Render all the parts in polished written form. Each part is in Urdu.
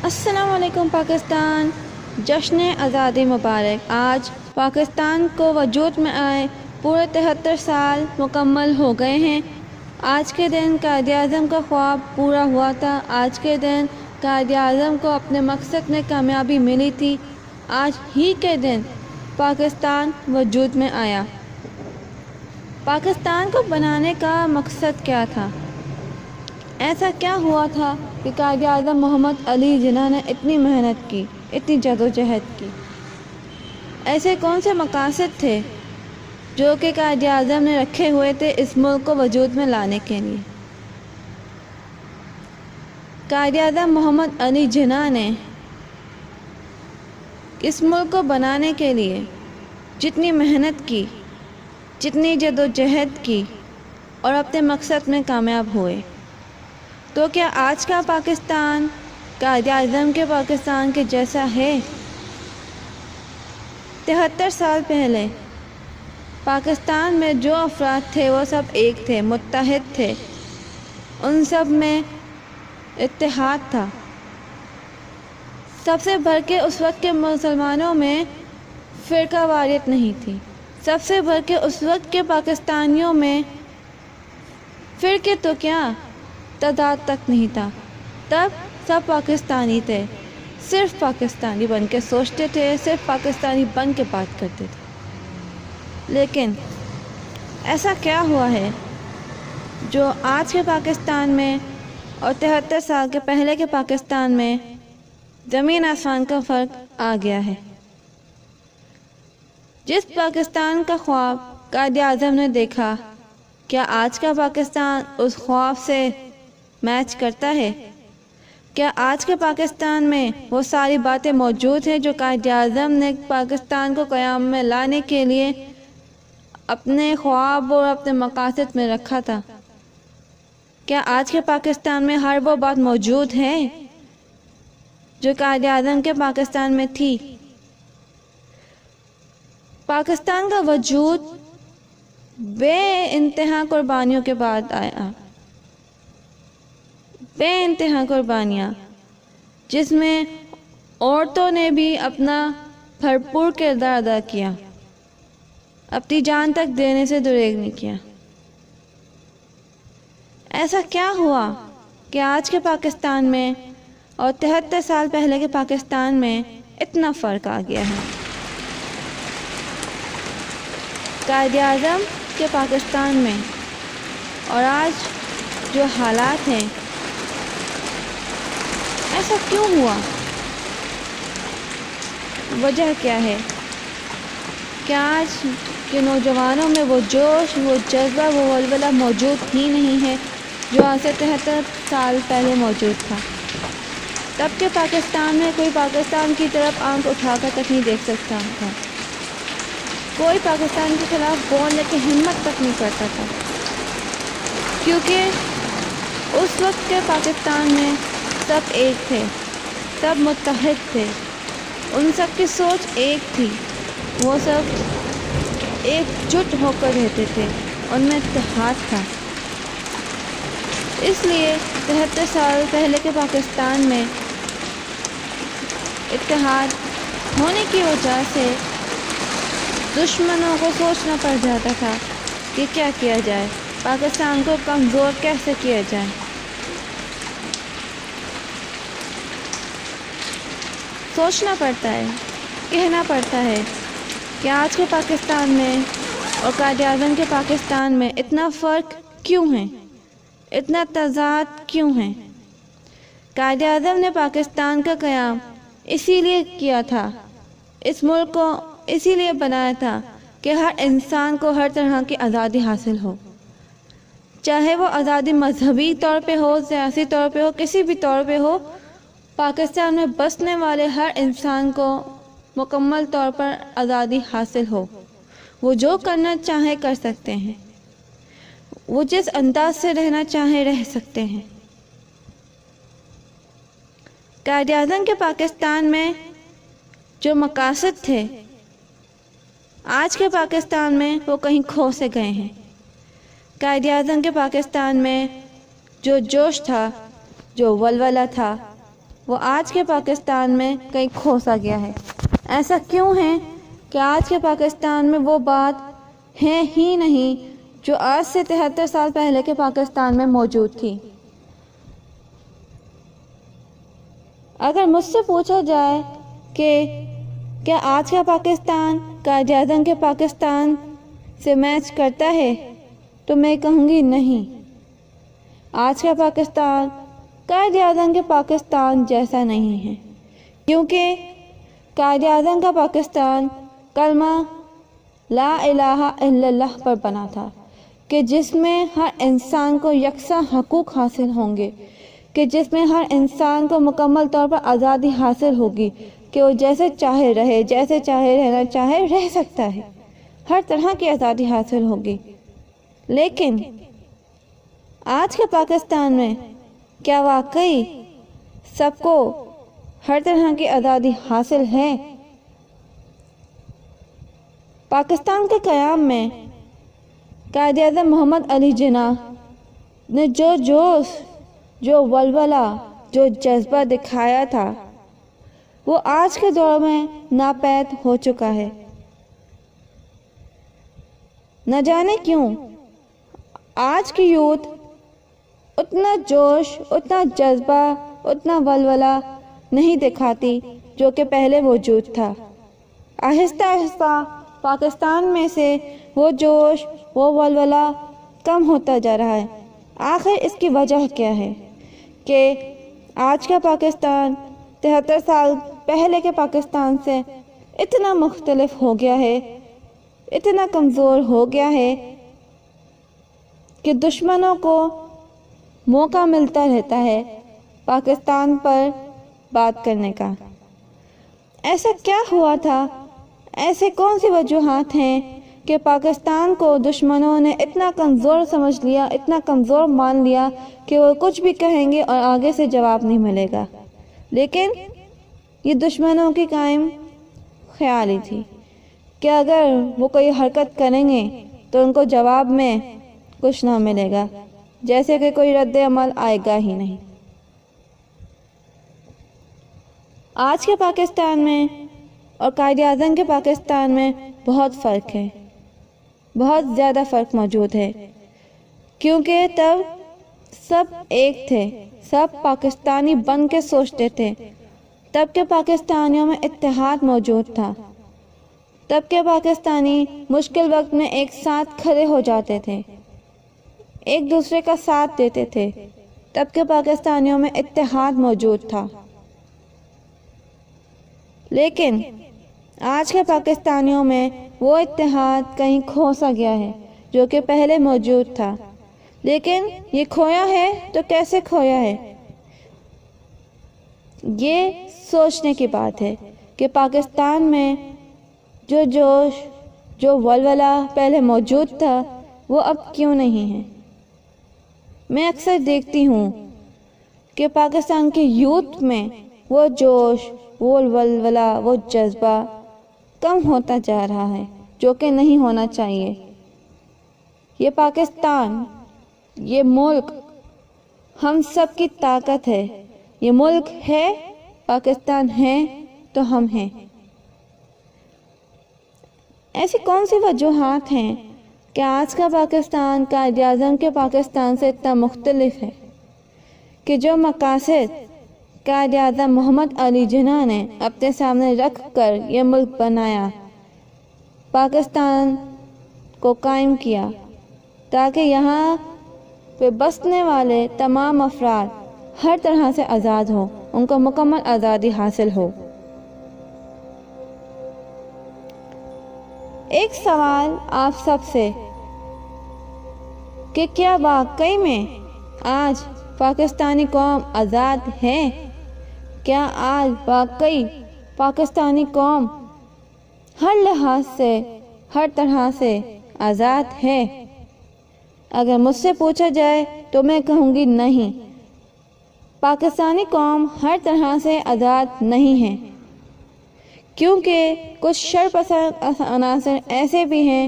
السلام علیکم پاکستان، جشن آزادی مبارک۔ آج پاکستان کو وجود میں آئے پورے 73 سال مکمل ہو گئے ہیں۔ آج کے دن قائد اعظم کا خواب پورا ہوا تھا۔ آج کے دن قائد اعظم کو اپنے مقصد میں کامیابی ملی تھی۔ آج ہی کے دن پاکستان وجود میں آیا۔ پاکستان کو بنانے کا مقصد کیا تھا؟ ایسا کیا ہوا تھا کہ قائد اعظم محمد علی جناح نے اتنی محنت کی، اتنی جدوجہد کی؟ ایسے کون سے مقاصد تھے جو کہ قائد اعظم نے رکھے ہوئے تھے اس ملک کو وجود میں لانے کے لیے؟ قائد اعظم محمد علی جناح نے اس ملک کو بنانے کے لیے جتنی محنت کی، جتنی جدوجہد کی اور اپنے مقصد میں کامیاب ہوئے، تو کیا آج کا پاکستان قائد اعظم کے پاکستان کے جیسا ہے؟ 73 سال پہلے پاکستان میں جو افراد تھے وہ سب ایک تھے، متحد تھے، ان سب میں اتحاد تھا۔ سب سے بڑھ کے اس وقت کے مسلمانوں میں فرقہ واریت نہیں تھی۔ سب سے بڑھ کے اس وقت کے پاکستانیوں میں فرقے تو کیا، تعداد تک نہیں تھا۔ تب سب پاکستانی تھے، صرف پاکستانی بن کے سوچتے تھے، صرف پاکستانی بن کے بات کرتے تھے۔ لیکن ایسا کیا ہوا ہے جو آج کے پاکستان میں اور 73 سال کے پہلے کے پاکستان میں زمین آسمان کا فرق آ گیا ہے؟ جس پاکستان کا خواب قائد اعظم نے دیکھا، کیا آج کا پاکستان اس خواب سے میچ کرتا ہے؟ کیا آج کے پاکستان میں وہ ساری باتیں موجود ہیں جو قائد اعظم نے پاکستان کو قیام میں لانے کے لیے اپنے خواب اور اپنے مقاصد میں رکھا تھا؟ کیا آج کے پاکستان میں ہر وہ بات موجود ہے جو قائد اعظم کے پاکستان میں تھی؟ پاکستان کا وجود بے انتہا قربانیوں کے بعد آیا، بے انتہا قربانیاں، جس میں عورتوں نے بھی اپنا بھرپور کردار ادا کیا، اپنی جان تک دینے سے دریغ نہیں کیا۔ ایسا کیا ہوا کہ آج کے پاکستان میں اور 73 سال پہلے کے پاکستان میں اتنا فرق آ گیا ہے؟ قائد اعظم کے پاکستان میں اور آج جو حالات ہیں، ایسا کیوں ہوا؟ وجہ کیا ہے؟ کیا آج کے نوجوانوں میں وہ جوش، وہ جذبہ، وہ ولولہ موجود ہی نہیں ہے جو آج سے 73 سال پہلے موجود تھا؟ تب کے پاکستان میں کوئی پاکستان کی طرف آنکھ اٹھا کر تک نہیں دیکھ سکتا تھا، کوئی پاکستان کے خلاف بولنے کی ہمت تک نہیں کرتا تھا، کیونکہ اس وقت کے پاکستان میں سب ایک تھے، سب متحد تھے، ان سب کی سوچ ایک تھی، وہ سب ایک جٹ ہو کر رہتے تھے، ان میں اتحاد تھا۔ اس لیے 73 سال پہلے کے پاکستان میں اتحاد ہونے کی وجہ سے دشمنوں کو سوچنا پڑ جاتا تھا کہ کیا کیا جائے، پاکستان کو کمزور کیسے کیا جائے۔ سوچنا پڑتا ہے، کہنا پڑتا ہے کہ آج کے پاکستان میں اور قائد اعظم کے پاکستان میں اتنا فرق کیوں ہے، اتنا تضاد کیوں ہے؟ قائد اعظم نے پاکستان کا قیام اسی لیے کیا تھا، اس ملک کو اسی لیے بنایا تھا کہ ہر انسان کو ہر طرح کی آزادی حاصل ہو، چاہے وہ آزادی مذہبی طور پہ ہو، سیاسی طور پہ ہو، کسی بھی طور پہ ہو، پاکستان میں بسنے والے ہر انسان کو مکمل طور پر آزادی حاصل ہو، وہ جو کرنا چاہے کر سکتے ہیں، وہ جس انداز سے رہنا چاہے رہ سکتے ہیں۔ قائد اعظم کے پاکستان میں جو مقاصد تھے، آج کے پاکستان میں وہ کہیں کھو سے گئے ہیں۔ قائد اعظم کے پاکستان میں جو جوش تھا، جو ولولہ تھا، وہ آج کے پاکستان میں کہیں کھو سا گیا ہے۔ ایسا کیوں ہے کہ آج کے پاکستان میں وہ بات ہے ہی نہیں جو آج سے 73 سال پہلے کے پاکستان میں موجود تھی۔ اگر مجھ سے پوچھا جائے کہ کیا آج کا پاکستان قائد اعظم کے پاکستان سے میچ کرتا ہے تو میں کہوں گی نہیں، آج کا پاکستان قائد اعظم کے پاکستان جیسا نہیں ہے، کیونکہ قائد اعظم کا پاکستان کلمہ لا الہ الا اللہ پر بنا تھا کہ جس میں ہر انسان کو یکساں حقوق حاصل ہوں گے، کہ جس میں ہر انسان کو مکمل طور پر آزادی حاصل ہوگی کہ وہ جیسے چاہے رہے، جیسے چاہے رہنا چاہے رہ سکتا ہے، ہر طرح کی آزادی حاصل ہوگی۔ لیکن آج کے پاکستان میں کیا واقعی سب کو ہر طرح کی آزادی حاصل ہے؟ پاکستان کے قیام میں قائد اعظم محمد علی جناح نے جو جوش، جو ولولہ، جو جذبہ دکھایا تھا وہ آج کے دور میں ناپید ہو چکا ہے۔ نہ جانے کیوں آج کی یوتھ اتنا جوش، اتنا جذبہ، اتنا ولولہ نہیں دکھاتی جو کہ پہلے موجود تھا۔ آہستہ آہستہ پاکستان میں سے وہ جوش، وہ ولولہ کم ہوتا جا رہا ہے۔ آخر اس کی وجہ کیا ہے کہ آج کا پاکستان 73 سال پہلے کے پاکستان سے اتنا مختلف ہو گیا ہے، اتنا کمزور ہو گیا ہے کہ دشمنوں کو موقع ملتا رہتا ہے پاکستان پر بات کرنے کا۔ ایسا کیا ہوا تھا؟ ایسے کون سی وجوہات ہیں کہ پاکستان کو دشمنوں نے اتنا کمزور سمجھ لیا، اتنا کمزور مان لیا کہ وہ کچھ بھی کہیں گے اور آگے سے جواب نہیں ملے گا؟ لیکن یہ دشمنوں کی قائم خیالی تھی کہ اگر وہ کوئی حرکت کریں گے تو ان کو جواب میں کچھ نہ ملے گا، جیسے کہ کوئی رد عمل آئے گا ہی نہیں۔ آج کے پاکستان میں اور قائد اعظم کے پاکستان میں بہت فرق ہے، بہت زیادہ فرق موجود ہے، کیونکہ تب سب ایک تھے، سب پاکستانی بن کے سوچتے تھے۔ تب کے پاکستانیوں میں اتحاد موجود تھا، تب کے پاکستانی مشکل وقت میں ایک ساتھ کھڑے ہو جاتے تھے، ایک دوسرے کا ساتھ دیتے تھے۔ تب کے پاکستانیوں میں اتحاد موجود تھا۔ لیکن آج کے پاکستانیوں میں وہ اتحاد کہیں کھو سا گیا ہے جو کہ پہلے موجود تھا۔ لیکن یہ کھویا ہے تو کیسے کھویا ہے؟ یہ سوچنے کی بات ہے کہ پاکستان میں جو جوش، جو ولولہ پہلے موجود تھا وہ اب کیوں نہیں ہے؟ میں اکثر دیکھتی ہوں کہ پاکستان کی یوتھ میں وہ جوش، وہ ولولہ، وہ جذبہ کم ہوتا جا رہا ہے جو کہ نہیں ہونا چاہیے۔ یہ پاکستان، یہ ملک ہم سب کی طاقت ہے۔ یہ ملک ہے، پاکستان ہے تو ہم ہیں۔ ایسی کون سی وجوہات ہیں کہ آج کا پاکستان قائد اعظم کے پاکستان سے اتنا مختلف ہے کہ جو مقاصد قائد اعظم محمد علی جناح نے اپنے سامنے رکھ کر یہ ملک بنایا، پاکستان کو قائم کیا تاکہ یہاں پہ بسنے والے تمام افراد ہر طرح سے آزاد ہوں، ان کو مکمل آزادی حاصل ہو۔ ایک سوال آپ سب سے کہ کیا واقعی میں آج پاکستانی قوم آزاد ہے؟ کیا آج واقعی پاکستانی قوم ہر لحاظ سے، ہر طرح سے آزاد ہے؟ اگر مجھ سے پوچھا جائے تو میں کہوں گی نہیں، پاکستانی قوم ہر طرح سے آزاد نہیں ہے، کیونکہ کچھ شرپسند عناصر ایسے بھی ہیں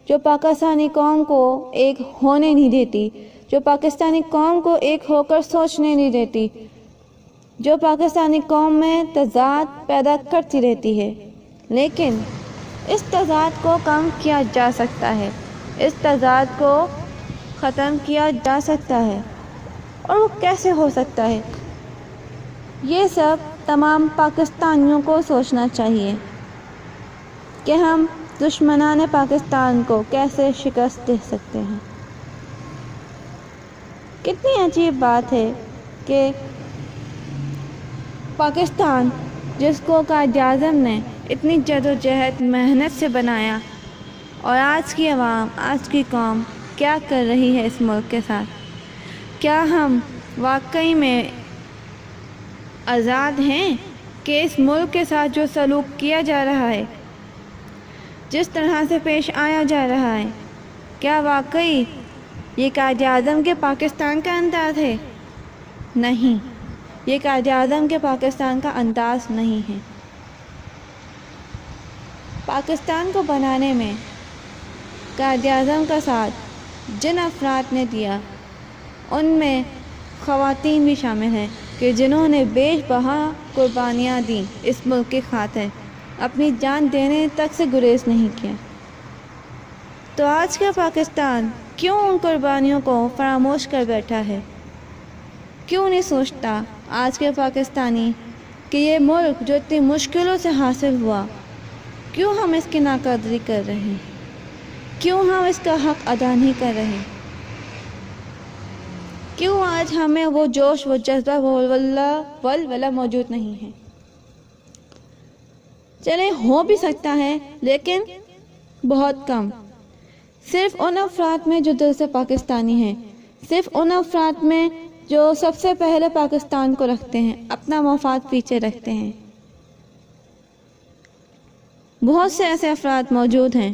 جو پاکستانی قوم کو ایک ہونے نہیں دیتی، جو پاکستانی قوم کو ایک ہو کر سوچنے نہیں دیتی، جو پاکستانی قوم میں تضاد پیدا کرتی رہتی ہے، لیکن اس تضاد کو کم کیا جا سکتا ہے، اس تضاد کو ختم کیا جا سکتا ہے، اور وہ کیسے ہو سکتا ہے؟ یہ سب تمام پاکستانیوں کو سوچنا چاہیے کہ ہم دشمنان پاکستان کو کیسے شکست دے سکتے ہیں۔ کتنی عجیب بات ہے کہ پاکستان، جس کو قائد اعظم نے اتنی جدوجہد محنت سے بنایا، اور آج کی عوام، آج کی قوم کیا کر رہی ہے اس ملک کے ساتھ؟ کیا ہم واقعی میں آزاد ہیں کہ اس ملک کے ساتھ جو سلوک کیا جا رہا ہے، جس طرح سے پیش آیا جا رہا ہے، کیا واقعی یہ قائد اعظم کے پاکستان کا انداز ہے؟ نہیں، یہ قائد اعظم کے پاکستان کا انداز نہیں ہے۔ پاکستان کو بنانے میں قائد اعظم کا ساتھ جن افراد نے دیا، ان میں خواتین بھی شامل ہیں کہ جنہوں نے بے بہا قربانیاں دیں اس ملک کی خاطر، اپنی جان دینے تک سے گریز نہیں کیا۔ تو آج کا پاکستان کیوں ان قربانیوں کو فراموش کر بیٹھا ہے؟ کیوں نہیں سوچتا آج کے پاکستانی کہ یہ ملک جو اتنی مشکلوں سے حاصل ہوا، کیوں ہم اس کی ناقدری کر رہے ہیں؟ کیوں ہم اس کا حق ادا نہیں کر رہے؟ کیوں آج ہمیں وہ جوش، وہ جذبہ، وہ ولولہ موجود نہیں ہے؟ چلے ہو بھی سکتا ہے، لیکن بہت کم، صرف ان افراد میں جو دل سے پاکستانی ہیں، صرف ان افراد میں جو سب سے پہلے پاکستان کو رکھتے ہیں، اپنا مفاد پیچھے رکھتے ہیں۔ بہت سے ایسے افراد موجود ہیں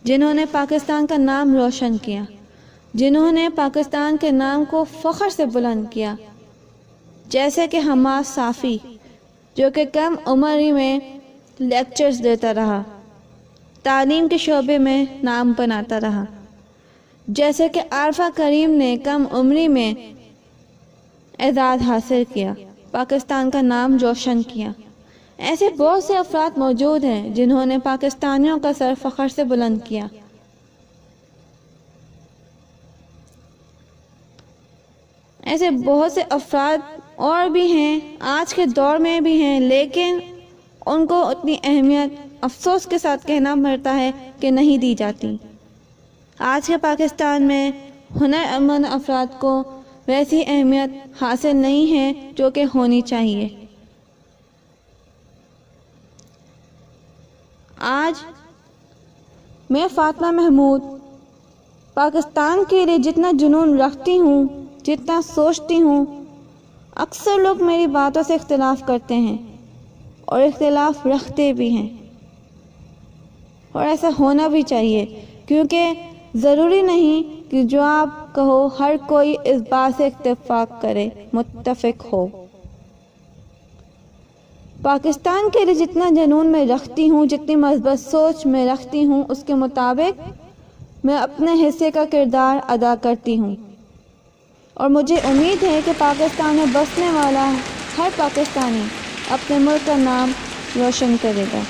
جنہوں نے پاکستان کا نام روشن کیا، جنہوں نے پاکستان کے نام کو فخر سے بلند کیا، جیسے کہ حماد صافی، جو کہ کم عمری میں لیکچرز دیتا رہا، تعلیم کے شعبے میں نام بناتا رہا، جیسے کہ عارفہ کریم نے کم عمری میں اعزاز حاصل کیا، پاکستان کا نام روشن کیا۔ ایسے بہت سے افراد موجود ہیں جنہوں نے پاکستانیوں کا سر فخر سے بلند کیا۔ ایسے بہت سے افراد اور بھی ہیں، آج کے دور میں بھی ہیں، لیکن ان کو اتنی اہمیت افسوس کے ساتھ کہنا پڑتا ہے کہ نہیں دی جاتی۔ آج کے پاکستان میں ہنر مند افراد کو ویسی اہمیت حاصل نہیں ہے جو کہ ہونی چاہیے۔ آج میں فاطمہ محمود پاکستان کے لیے جتنا جنون رکھتی ہوں، جتنا سوچتی ہوں، اکثر لوگ میری باتوں سے اختلاف کرتے ہیں اور اختلاف رکھتے بھی ہیں، اور ایسا ہونا بھی چاہیے، کیونکہ ضروری نہیں کہ جو آپ کہو ہر کوئی اس بات سے اتفاق کرے، متفق ہو۔ پاکستان کے لیے جتنا جنون میں رکھتی ہوں، جتنی مثبت سوچ میں رکھتی ہوں، اس کے مطابق میں اپنے حصے کا کردار ادا کرتی ہوں، اور مجھے امید ہے کہ پاکستان میں بسنے والا ہر پاکستانی اپنے ملک کا نام روشن کرے گا۔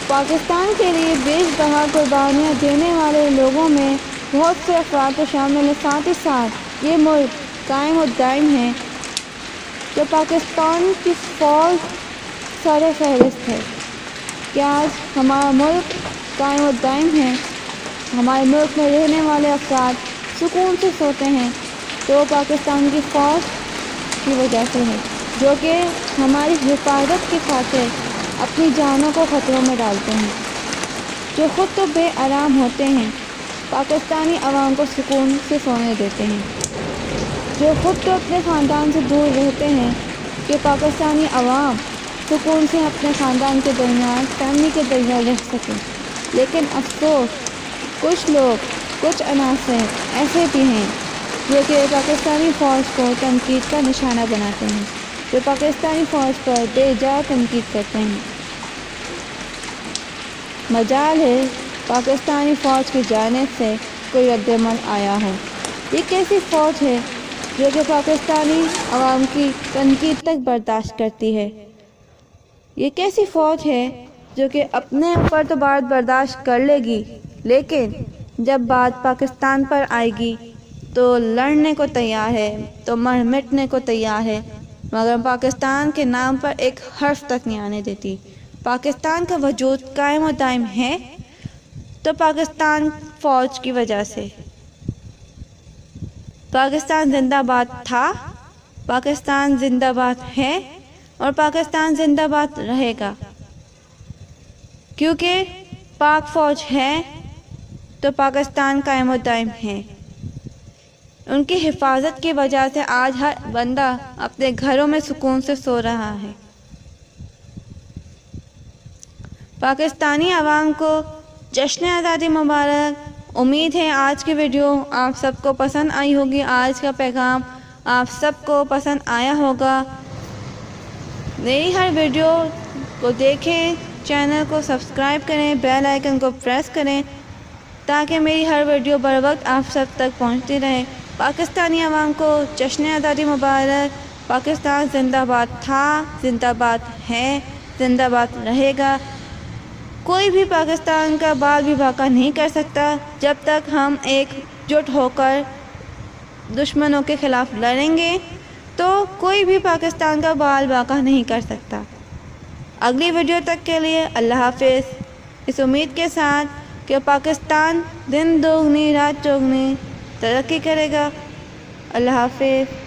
پاکستان کے لیے بیش بہا قربانیاں دینے والے لوگوں میں بہت سے افراد شامل ہیں، ساتھ ہی ساتھ یہ ملک قائم و دائم ہے، جو پاکستان کی فوج سر فہرست ہے۔ کہ آج ہمارا ملک قائم و دائم ہے، ہمارے ملک میں رہنے والے افراد سکون سے سوتے ہیں، تو پاکستان کی فوج کی وجہ سے ہے، جو کہ ہماری حفاظت کی خاطر اپنی جانوں کو خطروں میں ڈالتے ہیں، جو خود تو بے آرام ہوتے ہیں، پاکستانی عوام کو سکون سے سونے دیتے ہیں، جو خود تو اپنے خاندان سے دور رہتے ہیں کہ پاکستانی عوام سکون سے اپنے خاندان کے درمیان، فیملی کے درمیان رہ سکیں۔ لیکن افسوس، کچھ لوگ، کچھ عناصر ایسے بھی ہیں جو کہ پاکستانی فوج کو تنقید کا نشانہ بناتے ہیں، جو پاکستانی فوج پر بے جا تنقید کرتے ہیں۔ مجال ہے پاکستانی فوج کی جانب سے کوئی رد عمل آیا ہو۔ یہ کیسی فوج ہے جو کہ پاکستانی عوام کی تنقید تک برداشت کرتی ہے۔ یہ کیسی فوج ہے جو کہ اپنے اوپر تو بات برداشت کر لے گی، لیکن جب بات پاکستان پر آئے گی تو لڑنے کو تیار ہے، تو مر مٹنے کو تیار ہے، مگر پاکستان کے نام پر ایک حرف تک نہیں آنے دیتی۔ پاکستان کا وجود قائم و دائم ہے تو پاکستان فوج کی وجہ سے۔ پاکستان زندہ باد تھا، پاکستان زندہ باد ہے اور پاکستان زندہ باد رہے گا، کیونکہ پاک فوج ہے تو پاکستان قائم و دائم ہے۔ ان کی حفاظت کی وجہ سے آج ہر بندہ اپنے گھروں میں سکون سے سو رہا ہے۔ پاکستانی عوام کو جشن آزادی مبارک۔ امید ہے آج کی ویڈیو آپ سب کو پسند آئی ہوگی، آج کا پیغام آپ سب کو پسند آیا ہوگا۔ میری ہر ویڈیو کو دیکھیں، چینل کو سبسکرائب کریں، بیل آئیکن کو پریس کریں تاکہ میری ہر ویڈیو بر وقت آپ سب تک پہنچتی رہے۔ پاکستانی عوام کو جشن آزادی مبارک۔ پاکستان زندہ باد تھا، زندہ باد ہے، زندہ باد رہے گا۔ کوئی بھی پاکستان کا بال بھی باقا نہیں کر سکتا جب تک ہم ایک جٹ ہو کر دشمنوں کے خلاف لڑیں گے تو کوئی بھی پاکستان کا بال باقا نہیں کر سکتا۔ اگلی ویڈیو تک کے لیے اللہ حافظ، اس امید کے ساتھ کہ پاکستان دن دوگنی رات چوگنی ترقی کرے گا۔ اللہ حافظ۔